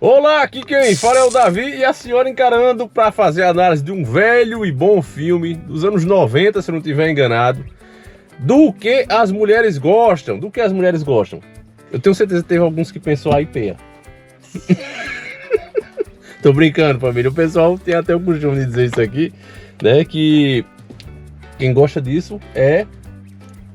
Olá, aqui quem fala é o Davi e a senhora encarando para fazer a análise de um velho e bom filme dos anos 90, se não estiver enganado. Do que as mulheres gostam? Do que as mulheres gostam? Eu tenho certeza que teve alguns que pensou aí, peia. Tô brincando, família. O pessoal tem até o costume de dizer isso aqui, né? Que quem gosta disso é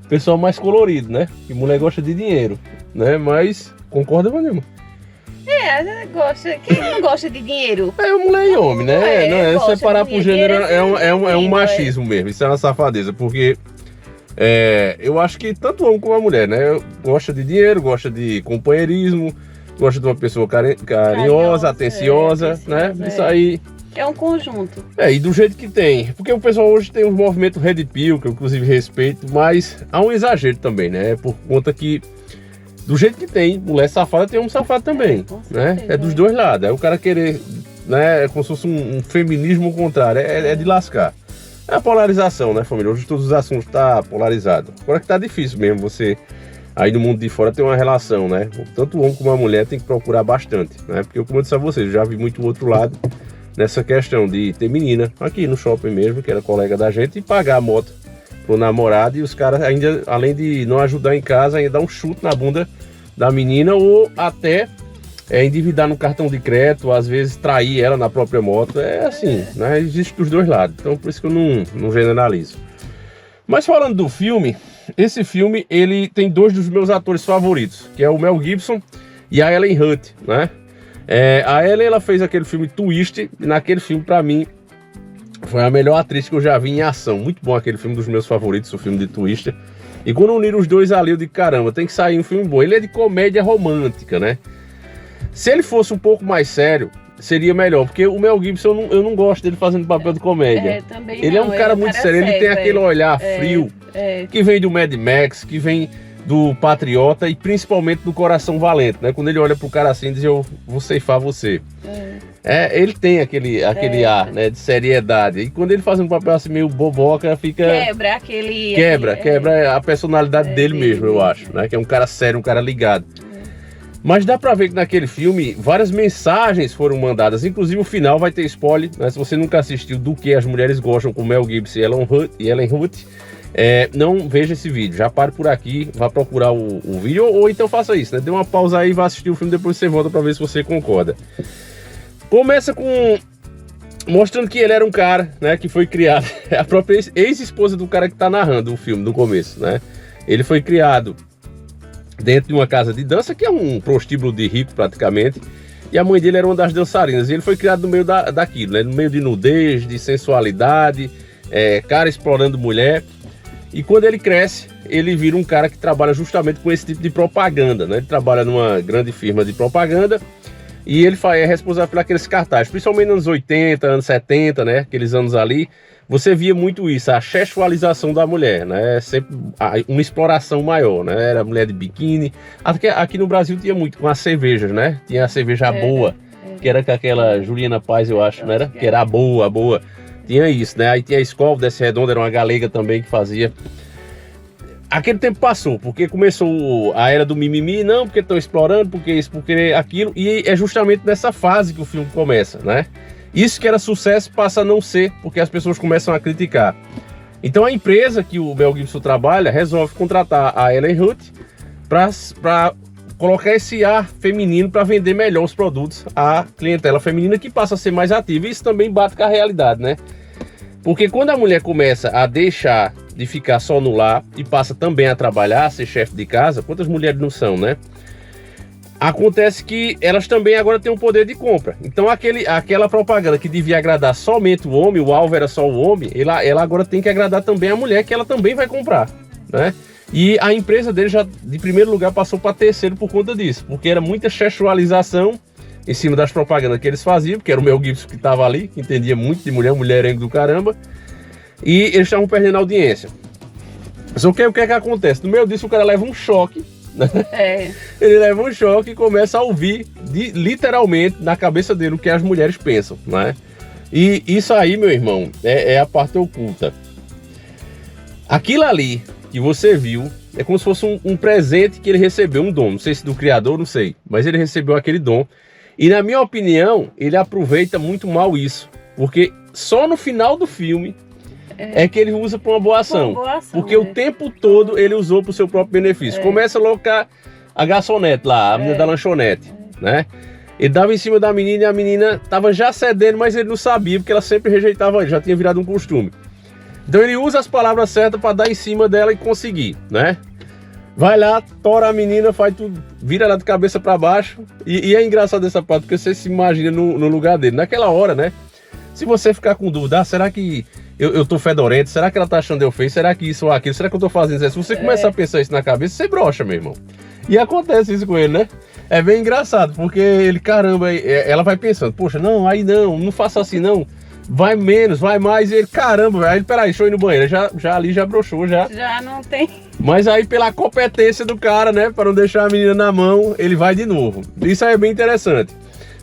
o pessoal mais colorido, né? Que mulher gosta de dinheiro, né? Mas concorda, Vanilma? Gosta. Quem não gosta de dinheiro? É mulher e homem, né? Não é separar por gênero, é um machismo mesmo. Isso é uma safadeza, porque eu acho que tanto o homem como a mulher, né? Gosta de dinheiro, gosta de companheirismo, gosta de uma pessoa carinhosa, atenciosa, né? Isso aí. É um conjunto. E do jeito que tem. Porque o pessoal hoje tem um movimento Red Pill, que eu inclusive respeito, mas há um exagero também, né? Por conta que do jeito que tem, mulher safada tem um safado também, né? É dos dois lados. É o cara querer, né? É como se fosse um feminismo contrário, é de lascar. É a polarização, né, família? Hoje todos os assuntos estão polarizados. Agora que tá difícil mesmo você, aí no mundo de fora, ter uma relação, né? Tanto o homem como a mulher tem que procurar bastante, né? Porque como eu disse a vocês, eu já vi muito o outro lado nessa questão de ter menina, aqui no shopping mesmo, que era colega da gente, e pagar a moto pro namorado, e os caras ainda, além de não ajudar em casa, ainda dá um chute na bunda da menina, ou até endividar no cartão de crédito, às vezes trair ela na própria moto. É assim, né? Existe dos dois lados, então por isso que eu não generalizo. Mas falando do filme, esse filme ele tem dois dos meus atores favoritos, que é o Mel Gibson e a Ellen Hunt, né? A Ellen, ela fez aquele filme Twist, e naquele filme, pra mim, foi a melhor atriz que eu já vi em ação. Muito bom aquele filme, dos meus favoritos, o filme de Twister. E quando uniram os dois ali, eu digo, caramba, tem que sair um filme bom. Ele é de comédia romântica, né? Se ele fosse um pouco mais sério, seria melhor. Porque o Mel Gibson, eu não gosto dele fazendo papel de comédia. Ele é um cara muito sério, ele tem aquele olhar frio, que vem do Mad Max, que vem do Patriota e principalmente do Coração Valente, né? Quando ele olha pro cara assim e diz, eu vou ceifar você. Ele tem aquele ar, né, de seriedade. E quando ele faz um papel assim meio boboca, fica... Quebra a personalidade dele mesmo, eu acho, né? Que é um cara sério, um cara ligado. Mas dá pra ver que naquele filme várias mensagens foram mandadas. Inclusive o final vai ter spoiler, né? Se você nunca assistiu Do que as mulheres gostam com Mel Gibson e Ellen Hunt, não veja esse vídeo. Já pare por aqui, vá procurar o vídeo, ou então faça isso, né? Dê uma pausa aí, vá assistir o filme, depois você volta pra ver se você concorda. Começa mostrando que ele era um cara, né, que foi criado, a própria ex-esposa do cara que tá narrando o filme no começo, né? Ele foi criado dentro de uma casa de dança, que é um prostíbulo de rico praticamente, e a mãe dele era uma das dançarinas, e ele foi criado no meio daquilo, né? No meio de nudez, de sensualidade, cara explorando mulher. E quando ele cresce, ele vira um cara que trabalha justamente com esse tipo de propaganda, né? Ele trabalha numa grande firma de propaganda e ele é responsável por aqueles cartazes, principalmente nos anos 80, anos 70, né? Aqueles anos ali, você via muito isso, a sexualização da mulher, né? Sempre uma exploração maior, né? Era mulher de biquíni. Aqui no Brasil tinha muito com as cervejas, né? Tinha a cerveja boa, que era com aquela Juliana Paz, eu acho, não era? Que era a boa. Tinha isso, né? Aí tinha a Skol, Desce Redonda, era uma galega também que fazia. Aquele tempo passou, porque começou a era do mimimi, não, porque estão explorando, porque isso, porque aquilo, e é justamente nessa fase que o filme começa, né? Isso que era sucesso passa a não ser, porque as pessoas começam a criticar. Então a empresa que o Mel Gibson trabalha resolve contratar a Ellen Hunt para colocar esse ar feminino para vender melhor os produtos à clientela feminina, que passa a ser mais ativa. E isso também bate com a realidade, né? Porque quando a mulher começa a deixar de ficar só no lar e passa também a trabalhar, a ser chefe de casa, quantas mulheres não são, né? Acontece que elas também agora têm um poder de compra. Então aquela propaganda que devia agradar somente o homem, o alvo era só o homem, ela agora tem que agradar também a mulher, que ela também vai comprar, né? E a empresa dele já, de primeiro lugar, passou para terceiro por conta disso, porque era muita sexualização em cima das propagandas que eles faziam, porque era o Mel Gibson que estava ali, que entendia muito de mulher, mulherengo do caramba, e eles estavam perdendo audiência. Só que o que é que acontece? No meio disso o cara leva um choque, né? Ele leva um choque e começa a ouvir literalmente na cabeça dele o que as mulheres pensam, né? E isso aí, meu irmão, é a parte oculta. Aquilo ali que você viu é como se fosse um presente que ele recebeu, um dom, não sei se do criador, não sei, mas ele recebeu aquele dom. E na minha opinião, ele aproveita muito mal isso. Porque só no final do filme é que ele usa para uma boa ação. Porque o tempo todo ele usou para o seu próprio benefício. Começa a alocar a garçonete lá, a menina da lanchonete, né? Ele dava em cima da menina e a menina tava já cedendo, mas ele não sabia, porque ela sempre rejeitava ele, já tinha virado um costume. Então ele usa as palavras certas para dar em cima dela e conseguir, né? Vai lá, tora a menina, faz tudo, vira ela de cabeça para baixo. E é engraçado essa parte, porque você se imagina no lugar dele. Naquela hora, né? Se você ficar com dúvida, será que eu tô fedorento? Será que ela tá achando eu feio? Será que isso ou aquilo? Será que eu tô fazendo isso? Se você começar a pensar isso na cabeça, você brocha, meu irmão. E acontece isso com ele, né? É bem engraçado, porque ele, caramba, ela vai pensando, poxa, não, aí não faça assim não, vai menos, vai mais, e ele, caramba, aí ele, peraí, deixa eu ir no banheiro, já broxou, já. Já não tem. Mas aí pela competência do cara, né, para não deixar a menina na mão, ele vai de novo. Isso aí é bem interessante.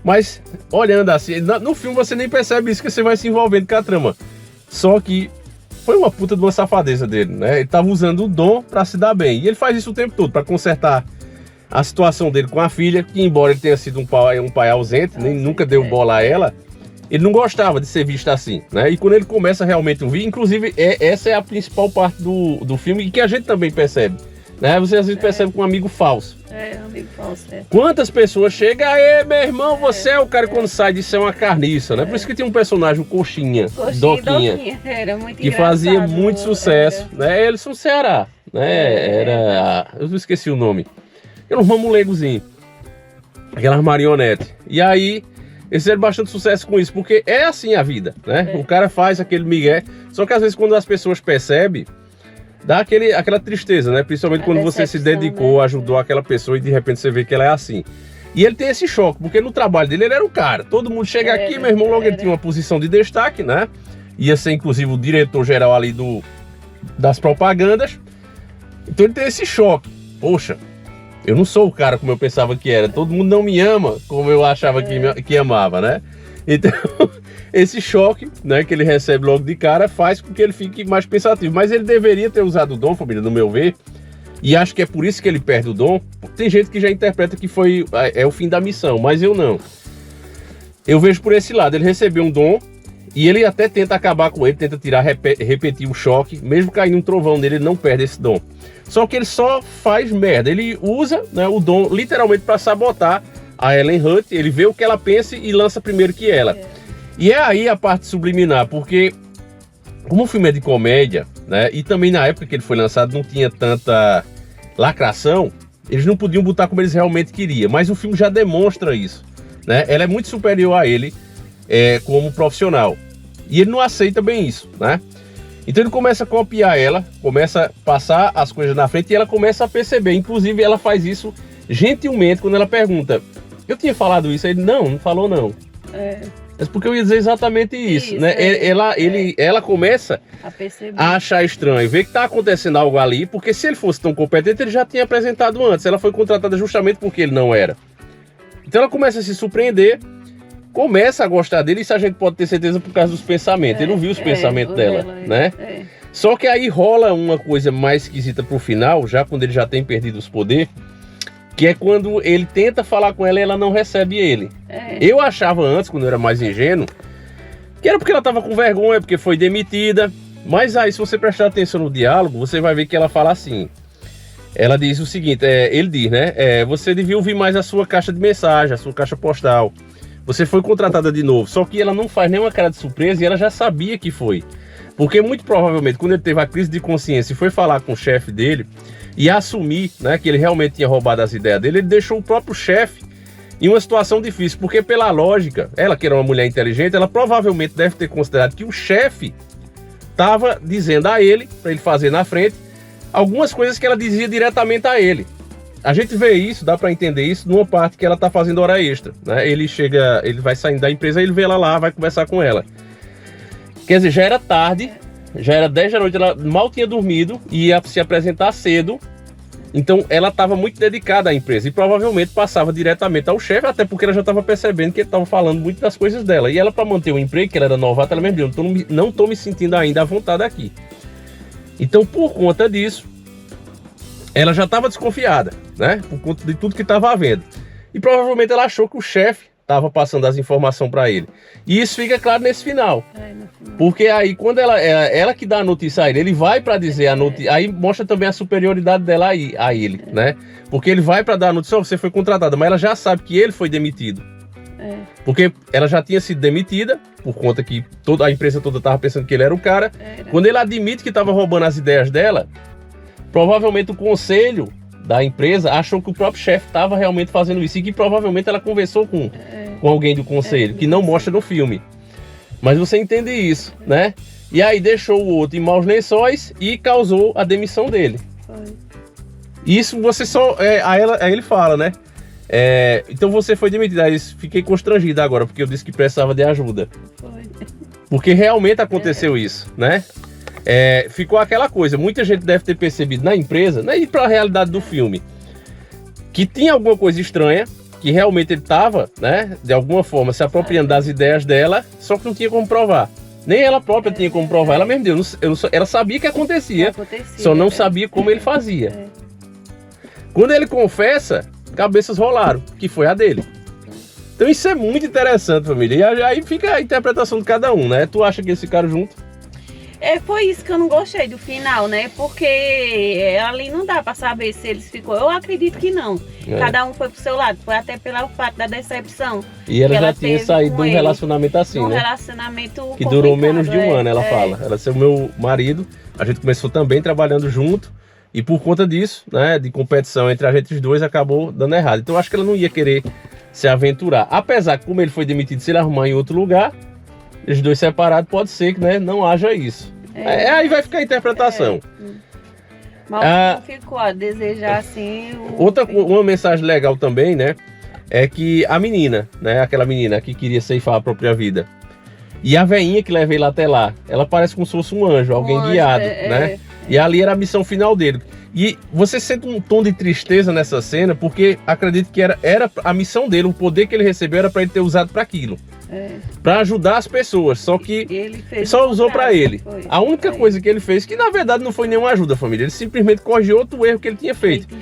Mas, olhando assim, no filme você nem percebe isso, que você vai se envolvendo com a trama. Só que foi uma puta de uma safadeza dele, né? Ele tava usando o dom para se dar bem. E ele faz isso o tempo todo, para consertar a situação dele com a filha, que embora ele tenha sido um pai ausente, nem nunca deu bola a ela, ele não gostava de ser visto assim, né? E quando ele começa realmente a ouvir, inclusive essa é a principal parte do filme, e que a gente também percebe, né? Você às vezes percebe com um amigo falso. Um amigo falso, Quantas pessoas chegam, aí meu irmão, você é o cara quando sai disso é uma carniça, né? Por isso que tem um personagem, o Coxinha, Doquinha, era muito que fazia muito sucesso, né? Eles são Ceará, né? Era, eu esqueci o nome. Era um mamulegozinho, aquelas marionetes. E aí, eles fizeram bastante sucesso com isso, porque é assim a vida, né? O cara faz aquele migué, só que às vezes quando as pessoas percebem, dá aquela tristeza, né? Principalmente quando você se dedicou, ajudou aquela pessoa e de repente você vê que ela é assim. E ele tem esse choque, porque no trabalho dele ele era o cara. Todo mundo chega aqui, meu irmão, logo ele tinha uma posição de destaque, né? Ia ser inclusive o diretor-geral ali das propagandas. Então ele tem esse choque. Poxa, eu não sou o cara como eu pensava que era. Todo mundo não me ama como eu achava que amava, né? Então, esse choque, né, que ele recebe logo de cara faz com que ele fique mais pensativo. Mas ele deveria ter usado o dom, família, no meu ver. E acho que é por isso que ele perde o dom. Tem gente que já interpreta que é o fim da missão, mas eu não. Eu vejo por esse lado. Ele recebeu um dom e ele até tenta acabar com ele, tenta repetir o choque. Mesmo caindo um trovão nele, ele não perde esse dom. Só que ele só faz merda. Ele usa, né, o dom literalmente para sabotar a Ellen Hunt. Ele vê o que ela pensa e lança primeiro que ela. E é aí a parte subliminar, porque como o filme é de comédia, né, e também na época que ele foi lançado não tinha tanta lacração, eles não podiam botar como eles realmente queriam. Mas o filme já demonstra isso, né? Ela é muito superior a ele como profissional. E ele não aceita bem isso, né? Então ele começa a copiar ela, começa a passar as coisas na frente e ela começa a perceber. Inclusive ela faz isso gentilmente quando ela pergunta: eu tinha falado isso? Ele, não falou não. Mas porque eu ia dizer exatamente isso, né? Ela começa a achar estranho, ver que está acontecendo algo ali, porque se ele fosse tão competente, ele já tinha apresentado antes. Ela foi contratada justamente porque ele não era. Então ela começa a se surpreender, começa a gostar dele, isso a gente pode ter certeza por causa dos pensamentos. Ele não viu os pensamentos dela, né? Só que aí rola uma coisa mais esquisita pro final, já quando ele já tem perdido os poderes, que é quando ele tenta falar com ela e ela não recebe ele. Eu achava antes, quando eu era mais ingênuo, que era porque ela tava com vergonha, porque foi demitida. Mas aí, se você prestar atenção no diálogo, você vai ver que ela fala assim. Ela diz o seguinte, ele diz, né? Você devia ouvir mais a sua caixa de mensagem, a sua caixa postal. Você foi contratada de novo. Só que ela não faz nenhuma cara de surpresa e ela já sabia que foi. Porque muito provavelmente, quando ele teve a crise de consciência e foi falar com o chefe dele e assumir, né, que ele realmente tinha roubado as ideias dele, ele deixou o próprio chefe em uma situação difícil. Porque pela lógica, ela que era uma mulher inteligente, ela provavelmente deve ter considerado que o chefe estava dizendo a ele, para ele fazer na frente, algumas coisas que ela dizia diretamente a ele. A gente vê isso, dá para entender isso numa parte que ela tá fazendo hora extra, né? Ele vai saindo da empresa, ele vê ela lá, vai conversar com ela. Quer dizer, já era tarde, já era 10 da noite, ela mal tinha dormido e ia se apresentar cedo. Então ela estava muito dedicada à empresa e provavelmente passava diretamente ao chefe, até porque ela já estava percebendo que ele estava falando muito das coisas dela. E ela, para manter o emprego, que ela era novata, ela mesmo disse, não estou me sentindo ainda à vontade aqui. Então, por conta disso, ela já estava desconfiada, né? Por conta de tudo que estava havendo. E provavelmente ela achou que o chefe estava passando as informações para ele. E isso fica claro nesse final. No final. Porque aí, quando ela que dá a notícia a ele vai para dizer a notícia, aí mostra também a superioridade dela a ele, né? Porque ele vai para dar a notícia, você foi contratada, mas ela já sabe que ele foi demitido. Porque ela já tinha sido demitida, por conta que toda a empresa toda estava pensando que ele era o cara. Quando ele admite que estava roubando as ideias dela, provavelmente o conselho da empresa achou que o próprio chefe estava realmente fazendo isso e que provavelmente ela conversou com alguém do conselho, que não mostra no filme. Mas você entende isso, né? E aí deixou o outro em maus lençóis e causou a demissão dele. Isso você só... aí ele fala, né? Então você foi demitido. Aí fiquei constrangido agora, porque eu disse que precisava de ajuda. Porque realmente aconteceu isso, né? Ficou aquela coisa, muita gente deve ter percebido na empresa, né, e para a realidade do filme, que tinha alguma coisa estranha, que realmente ele estava, né, de alguma forma se apropriando das ideias dela, só que não tinha como provar. Nem ela própria tinha como provar, ela mesma deu, ela sabia que acontecia, só não sabia como ele fazia. Quando ele confessa, cabeças rolaram, que foi a dele. Então isso é muito interessante, família, e aí fica a interpretação de cada um, né? Tu acha que eles ficaram juntos? Foi isso que eu não gostei do final, né? Porque ali não dá pra saber se eles ficou. Eu acredito que não. Cada um foi pro seu lado. Foi até pelo fato da decepção. E ela já tinha saído de um relacionamento assim, né? Um relacionamento que durou menos de um ano, ela fala. Ela ser o meu marido. A gente começou também trabalhando junto. E por conta disso, né, de competição entre a gente os dois, acabou dando errado. Então eu acho que ela não ia querer se aventurar. Apesar que como ele foi demitido, se ele arrumar em outro lugar, os dois separados, pode ser que, né, não haja isso. Aí vai ficar a interpretação. Mas não ficou a desejar assim. Uma mensagem legal também, né? É que a menina, né? Aquela menina que queria ceifar a própria vida. E a veinha que leva ele até lá, ela parece como se fosse um anjo, alguém guiado, né? E ali era a missão final dele. E você sente um tom de tristeza nessa cena, porque acredito que era a missão dele, o poder que ele recebeu era para ele ter usado para aquilo. Para ajudar as pessoas, só que ele só usou para ele. A única coisa que ele fez, que na verdade não foi nenhuma ajuda, família, ele simplesmente corrigiu outro erro que ele tinha feito.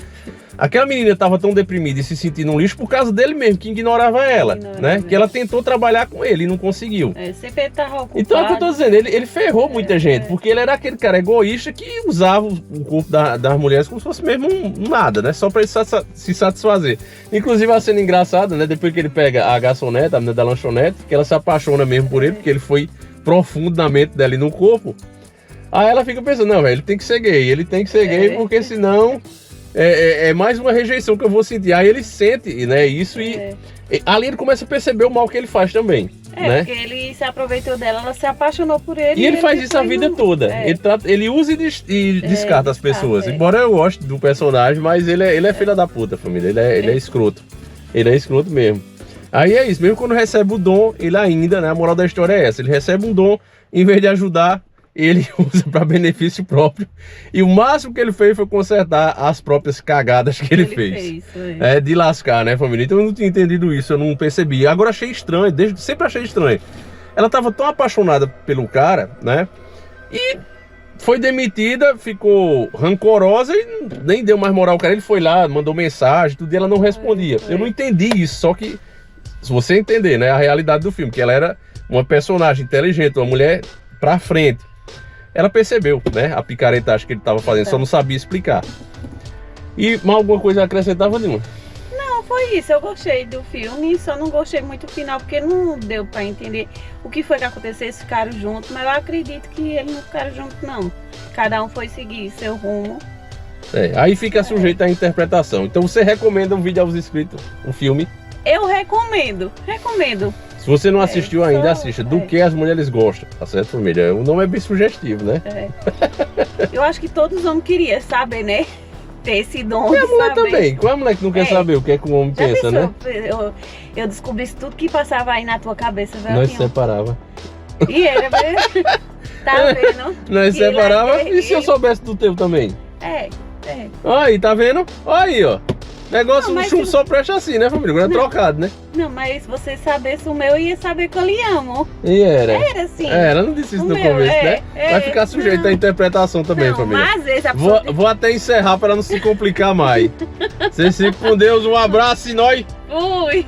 Aquela menina estava tão deprimida e se sentindo um lixo por causa dele mesmo, que ignorava ela, né? Que ela tentou trabalhar com ele e não conseguiu. Sempre ele tava ocupado. Então é o que eu tô dizendo, ele ferrou muita gente, porque ele era aquele cara egoísta que usava o corpo das mulheres como se fosse mesmo um nada, né? Só para ele se satisfazer. Inclusive a cena engraçada, né? Depois que ele pega a garçonete, a menina da lanchonete, que ela se apaixona mesmo por ele, porque ele foi profundo na mente dela e no corpo. Aí ela fica pensando, não, velho, ele tem que ser gay, porque senão... É mais uma rejeição que eu vou sentir. Aí ele sente, né, isso e ali ele começa a perceber o mal que ele faz também. Né? Porque ele se aproveitou dela, ela se apaixonou por ele. E ele faz isso a vida toda. Ele usa e descarta as pessoas. Embora eu goste do personagem, mas ele é filha da puta, família. Ele é escroto. Ele é escroto mesmo. Aí é isso, mesmo quando recebe o dom, ele ainda, né, a moral da história é essa. Ele recebe um dom, em vez de ajudar, ele usa para benefício próprio. E o máximo que ele fez foi consertar as próprias cagadas que ele fez. De lascar, né, família? Então eu não tinha entendido isso, eu não percebi. Agora achei estranho, sempre achei estranho. Ela estava tão apaixonada pelo cara, né? E foi demitida, ficou rancorosa e nem deu mais moral ao cara. Ele foi lá, mandou mensagem, tudo, e ela não respondia. Eu não entendi isso, só que, se você entender, né, a realidade do filme, que ela era uma personagem inteligente, uma mulher pra frente. Ela percebeu, né, a picaretagem que ele estava fazendo, só não sabia explicar. E mais alguma coisa acrescentava, nenhuma? Não, foi isso. Eu gostei do filme, só não gostei muito do final, porque não deu pra entender o que foi que aconteceu. Eles ficaram juntos, mas eu acredito que eles não ficaram juntos, não. Cada um foi seguir seu rumo. Aí fica sujeito à interpretação. Então você recomenda um vídeo aos inscritos, o filme? Eu recomendo. Se você não assistiu ainda, assista. Do que as mulheres gostam, tá certo, família? O nome é bem sugestivo, né? Eu acho que todos os homens queriam saber, né? Ter esse dom. E a mulher também. Qual é a mulher que não quer saber o que é que o homem pensa, né? Eu descobrisse tudo que passava aí na tua cabeça, velho. Nós separava. E era mesmo? Tá vendo? Nós separava. E se eu soubesse do teu também? Aí, tá vendo? Aí, ó. Negócio do chumbo só presta assim, né, família? Agora é trocado, né? Não, mas se você sabesse o meu, ia saber que eu lhe amo. E era? Era sim. Ela não disse isso no começo, né? Vai ficar sujeito à interpretação também, família. Mas às vezes a vou até encerrar para não se complicar mais. Vocês ficam com Deus, um abraço e nós... Fui!